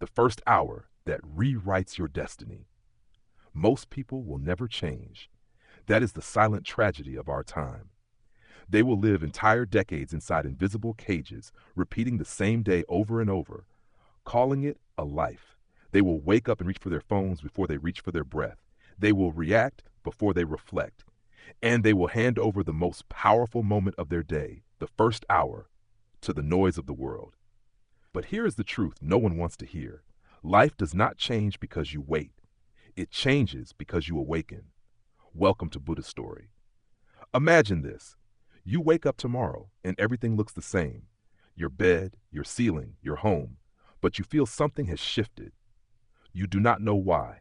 the first hour that rewrites your destiny. Most people will never change. That is the silent tragedy of our time. They will live entire decades inside invisible cages, repeating the same day over and over, calling it a life. They will wake up and reach for their phones before they reach for their breath. They will react before they reflect. And they will hand over the most powerful moment of their day, the first hour, to the noise of the world. But here is the truth no one wants to hear. Life does not change because you wait. It changes because you awaken. Welcome to Buddha's story. Imagine this. You wake up tomorrow and everything looks the same. Your bed, your ceiling, your home. But you feel something has shifted. You do not know why.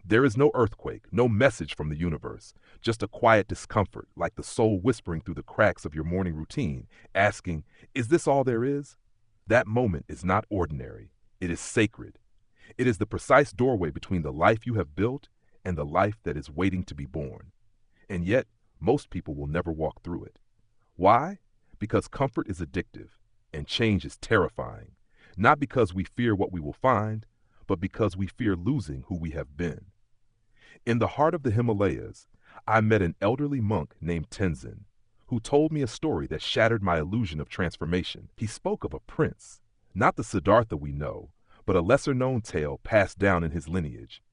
There is no earthquake, no message from the universe, just a quiet discomfort like the soul whispering through the cracks of your morning routine, asking, is this all there is? That moment is not ordinary. It is sacred. It is the precise doorway between the life you have built and the life that is waiting to be born. And yet, most people will never walk through it. Why? Because comfort is addictive and change is terrifying. Not because we fear what we will find, but because we fear losing who we have been. In the heart of the Himalayas, I met an elderly monk named Tenzin, who told me a story that shattered my illusion of transformation. He spoke of a prince, not the Siddhartha we know, but a lesser-known tale passed down in his lineage.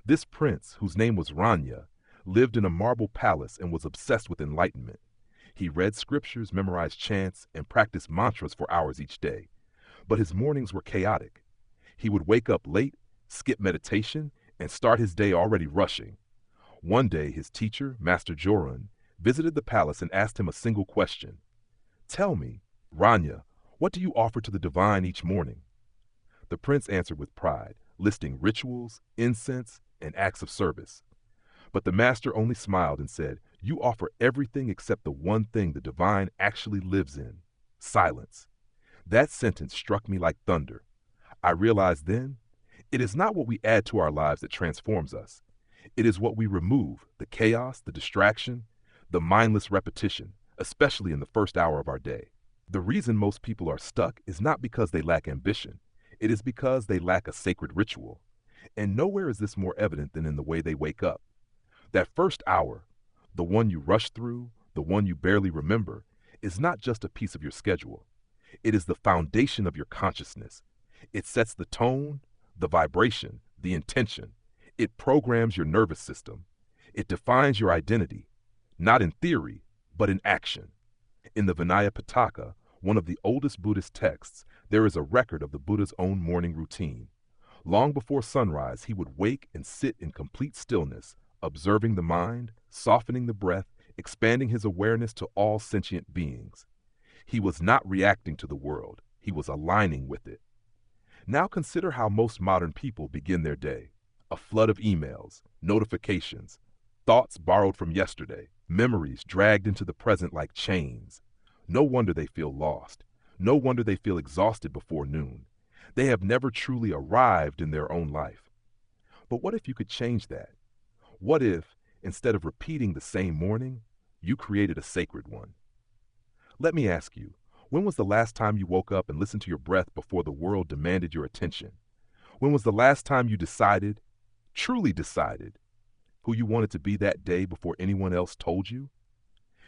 This prince, whose name was Ranya, lived in a marble palace and was obsessed with enlightenment. He read scriptures, memorized chants, and practiced mantras for hours each day. But his mornings were chaotic. He would wake up late, skip meditation, and start his day already rushing. One day, his teacher, Master Joran, visited the palace and asked him a single question. Tell me, Ranya, what do you offer to the divine each morning? The prince answered with pride, listing rituals, incense, and acts of service. But the master only smiled and said, you offer everything except the one thing the divine actually lives in, silence. That sentence struck me like thunder. I realized then, it is not what we add to our lives that transforms us. It is what we remove, the chaos, the distraction, the mindless repetition, especially in the first hour of our day. The reason most people are stuck is not because they lack ambition. It is because they lack a sacred ritual. And nowhere is this more evident than in the way they wake up. That first hour, the one you rush through, the one you barely remember, is not just a piece of your schedule. It is the foundation of your consciousness. It sets the tone, the vibration, the intention. It programs your nervous system. It defines your identity, not in theory, but in action. In the Vinaya Pitaka, one of the oldest Buddhist texts, there is a record of the Buddha's own morning routine. Long before sunrise, he would wake and sit in complete stillness, observing the mind, softening the breath, expanding his awareness to all sentient beings. He was not reacting to the world. He was aligning with it. Now consider how most modern people begin their day. A flood of emails, notifications, thoughts borrowed from yesterday, memories dragged into the present like chains. No wonder they feel lost. No wonder they feel exhausted before noon. They have never truly arrived in their own life. But what if you could change that? What if, instead of repeating the same morning, you created a sacred one? Let me ask you, when was the last time you woke up and listened to your breath before the world demanded your attention? When was the last time you decided, truly decided, who you wanted to be that day before anyone else told you?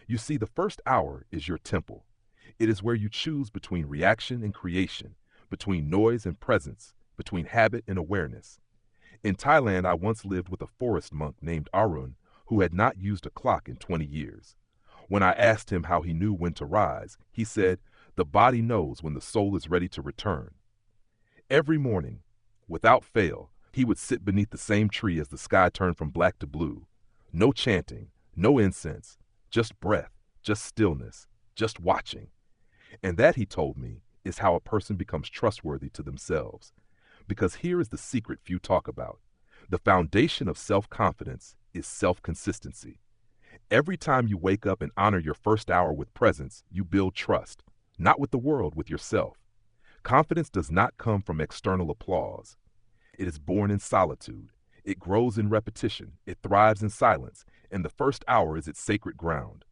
You see, the first hour is your temple. It is where you choose between reaction and creation, between noise and presence, between habit and awareness. In Thailand, I once lived with a forest monk named Arun who had not used a clock in 20 years. When I asked him how he knew when to rise, he said, the body knows when the soul is ready to return. Every morning, without fail, he would sit beneath the same tree as the sky turned from black to blue. No chanting, no incense, just breath, just stillness, just watching. And that, he told me, is how a person becomes trustworthy to themselves. Because here is the secret few talk about. The foundation of self-confidence is self-consistency. Every time you wake up and honor your first hour with presence, you build trust, not with the world, with yourself. Confidence does not come from external applause. It is born in solitude. It grows in repetition. It thrives in silence. And the first hour is its sacred ground.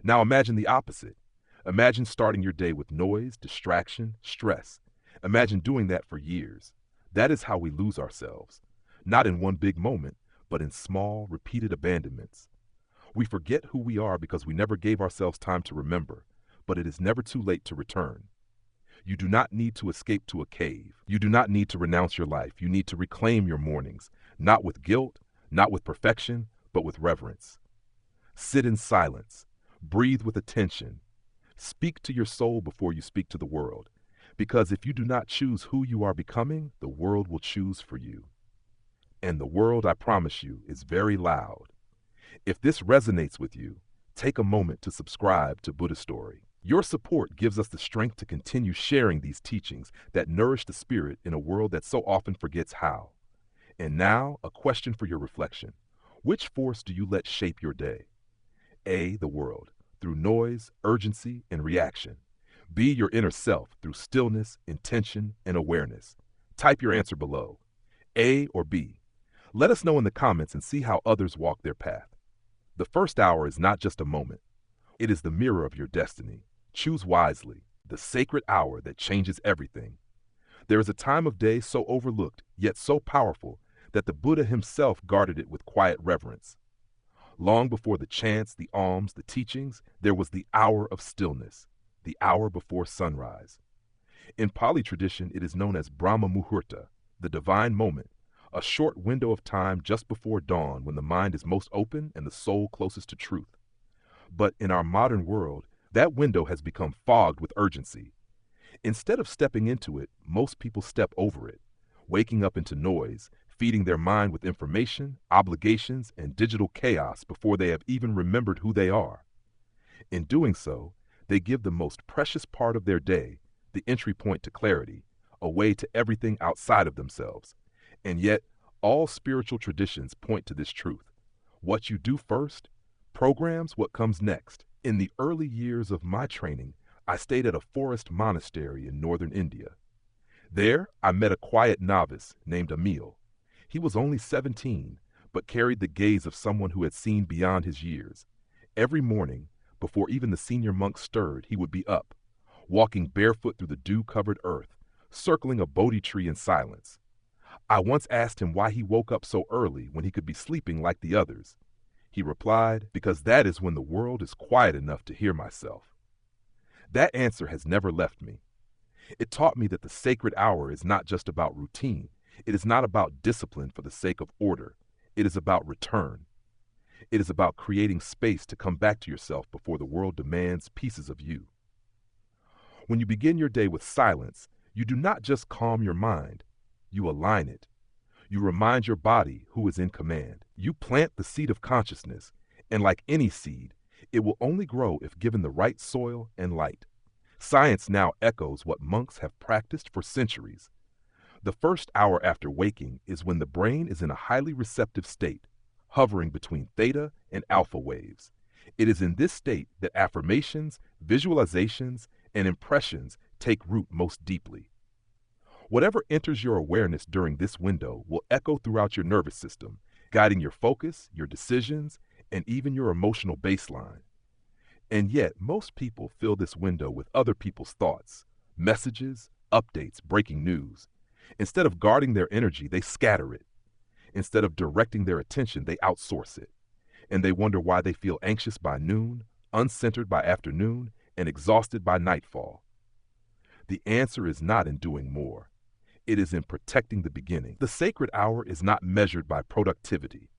Now imagine the opposite. Imagine starting your day with noise, distraction, stress. Imagine doing that for years. That is how we lose ourselves, not in one big moment, but in small, repeated abandonments. We forget who we are because we never gave ourselves time to remember, but it is never too late to return. You do not need to escape to a cave. You do not need to renounce your life. You need to reclaim your mornings, not with guilt, not with perfection, but with reverence. Sit in silence. Breathe with attention. Speak to your soul before you speak to the world, because if you do not choose who you are becoming, the world will choose for you. And the world, I promise you, is very loud. If this resonates with you, take a moment to subscribe to Buddha Story. Your support gives us the strength to continue sharing these teachings that nourish the spirit in a world that so often forgets how. And now, a question for your reflection. Which force do you let shape your day? A, the world, through noise, urgency, and reaction. B, your inner self, through stillness, intention, and awareness. Type your answer below. A or B? Let us know in the comments and see how others walk their path. The first hour is not just a moment. It is the mirror of your destiny. Choose wisely, the sacred hour that changes everything. There is a time of day so overlooked, yet so powerful, that the Buddha himself guarded it with quiet reverence. Long before the chants, the alms, the teachings, there was the hour of stillness, the hour before sunrise. In Pali tradition, it is known as Brahma Muhurta, the divine moment, a short window of time just before dawn when the mind is most open and the soul closest to truth. But in our modern world, that window has become fogged with urgency. Instead of stepping into it, most people step over it, waking up into noise, feeding their mind with information, obligations, and digital chaos before they have even remembered who they are. In doing so, they give the most precious part of their day, the entry point to clarity, away to everything outside of themselves. And yet, all spiritual traditions point to this truth. What you do first programs what comes next. In the early years of my training, I stayed at a forest monastery in northern India. There, I met a quiet novice named Emil. He was only 17, but carried the gaze of someone who had seen beyond his years. Every morning, before even the senior monk stirred, he would be up, walking barefoot through the dew-covered earth, circling a Bodhi tree in silence. I once asked him why he woke up so early when he could be sleeping like the others. He replied, "Because that is when the world is quiet enough to hear myself." That answer has never left me. It taught me that the sacred hour is not just about routine. It is not about discipline for the sake of order. It is about return. It is about creating space to come back to yourself before the world demands pieces of you. When you begin your day with silence, you do not just calm your mind, you align it. You remind your body who is in command. You plant the seed of consciousness, and like any seed, it will only grow if given the right soil and light. Science now echoes what monks have practiced for centuries. The first hour after waking is when the brain is in a highly receptive state, hovering between theta and alpha waves. It is in this state that affirmations, visualizations, and impressions take root most deeply. Whatever enters your awareness during this window will echo throughout your nervous system, guiding your focus, your decisions, and even your emotional baseline. And yet, most people fill this window with other people's thoughts, messages, updates, breaking news. Instead of guarding their energy, they scatter it. Instead of directing their attention, they outsource it. And they wonder why they feel anxious by noon, uncentered by afternoon, and exhausted by nightfall. The answer is not in doing more. It is in protecting the beginning. The sacred hour is not measured by productivity.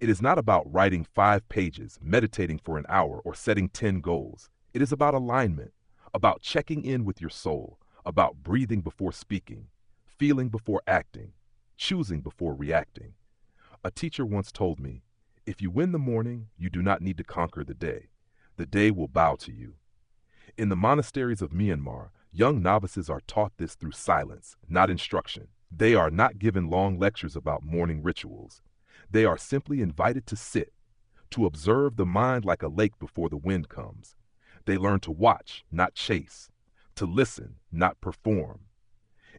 It is not about writing 5 pages, meditating for an hour, or setting 10 goals. It is about alignment, about checking in with your soul, about breathing before speaking, feeling before acting, choosing before reacting. A teacher once told me, if you win the morning, you do not need to conquer the day. The day will bow to you. In the monasteries of Myanmar, young novices are taught this through silence, not instruction. They are not given long lectures about morning rituals. They are simply invited to sit, to observe the mind like a lake before the wind comes. They learn to watch, not chase, to listen, not perform.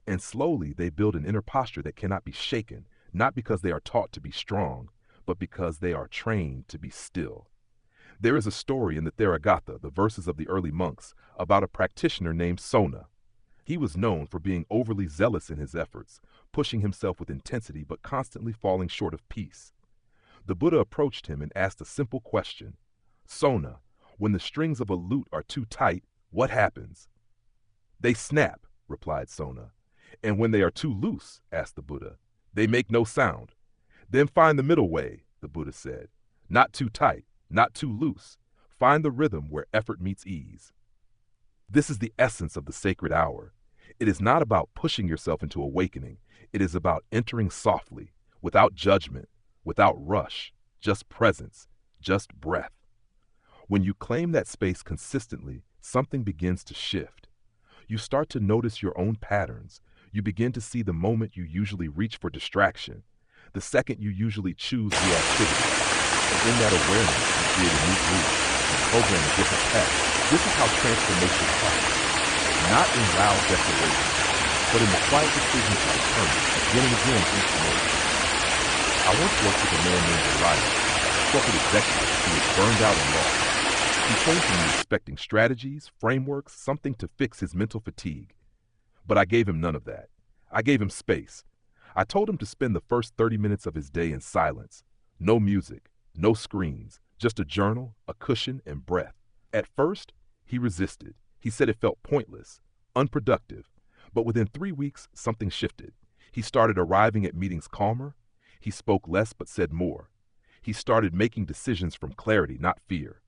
And slowly they build an inner posture that cannot be shaken, not because they are taught to be strong, but because they are trained to be still. There is a story in the Theragatha, the verses of the early monks, about a practitioner named Sona. He was known for being overly zealous in his efforts, pushing himself with intensity but constantly falling short of peace. The Buddha approached him and asked a simple question. Sona, when the strings of a lute are too tight, what happens? They snap, replied Sona. And when they are too loose, asked the Buddha, they make no sound. Then find the middle way, the Buddha said. Not too tight, not too loose. Find the rhythm where effort meets ease. This is the essence of the sacred hour. It is not about pushing yourself into awakening. It is about entering softly, without judgment, without rush, just presence, just breath. When you claim that space consistently, something begins to shift. You start to notice your own patterns. You begin to see the moment you usually reach for distraction, the second you usually choose reactivity. And in that awareness, you create a new group, program a different path. This is how transformation happens. Not in loud declarations, but in the quiet decisions to return again and again each morning. I once worked with a man named Rewire, a corporate executive who was burned out and lost. He came to me expecting strategies, frameworks, something to fix his mental fatigue. But I gave him none of that. I gave him space. I told him to spend the first 30 minutes of his day in silence. No music, no screens, just a journal, a cushion, and breath. At first, he resisted. He said it felt pointless, unproductive. But within 3 weeks, something shifted. He started arriving at meetings calmer. He spoke less but said more. He started making decisions from clarity, not fear.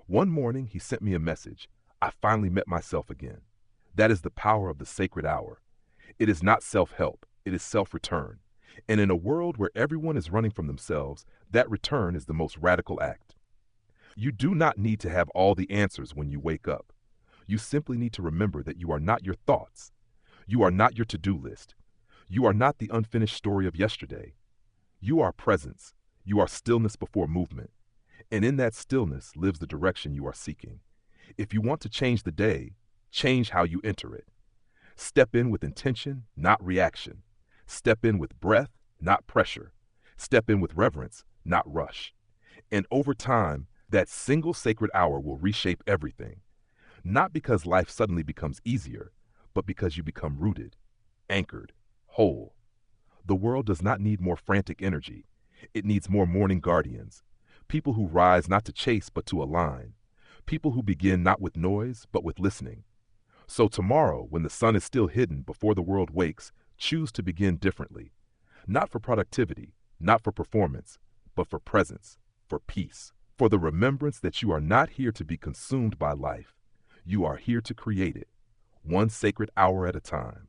One morning, he sent me a message. I finally met myself again. That is the power of the sacred hour. It is not self-help. It is self-return. And in a world where everyone is running from themselves, that return is the most radical act. You do not need to have all the answers when you wake up. You simply need to remember that you are not your thoughts. You are not your to-do list. You are not the unfinished story of yesterday. You are presence. You are stillness before movement. And in that stillness lives the direction you are seeking. If you want to change the day, change how you enter it. Step in with intention, not reaction. Step in with breath, not pressure. Step in with reverence, not rush. And over time, that single sacred hour will reshape everything. Not because life suddenly becomes easier, but because you become rooted, anchored, whole. The world does not need more frantic energy. It needs more morning guardians. People who rise not to chase, but to align. People who begin not with noise, but with listening. So tomorrow, when the sun is still hidden before the world wakes, choose to begin differently. Not for productivity, not for performance, but for presence, for peace, for the remembrance that you are not here to be consumed by life. You are here to create it, one sacred hour at a time.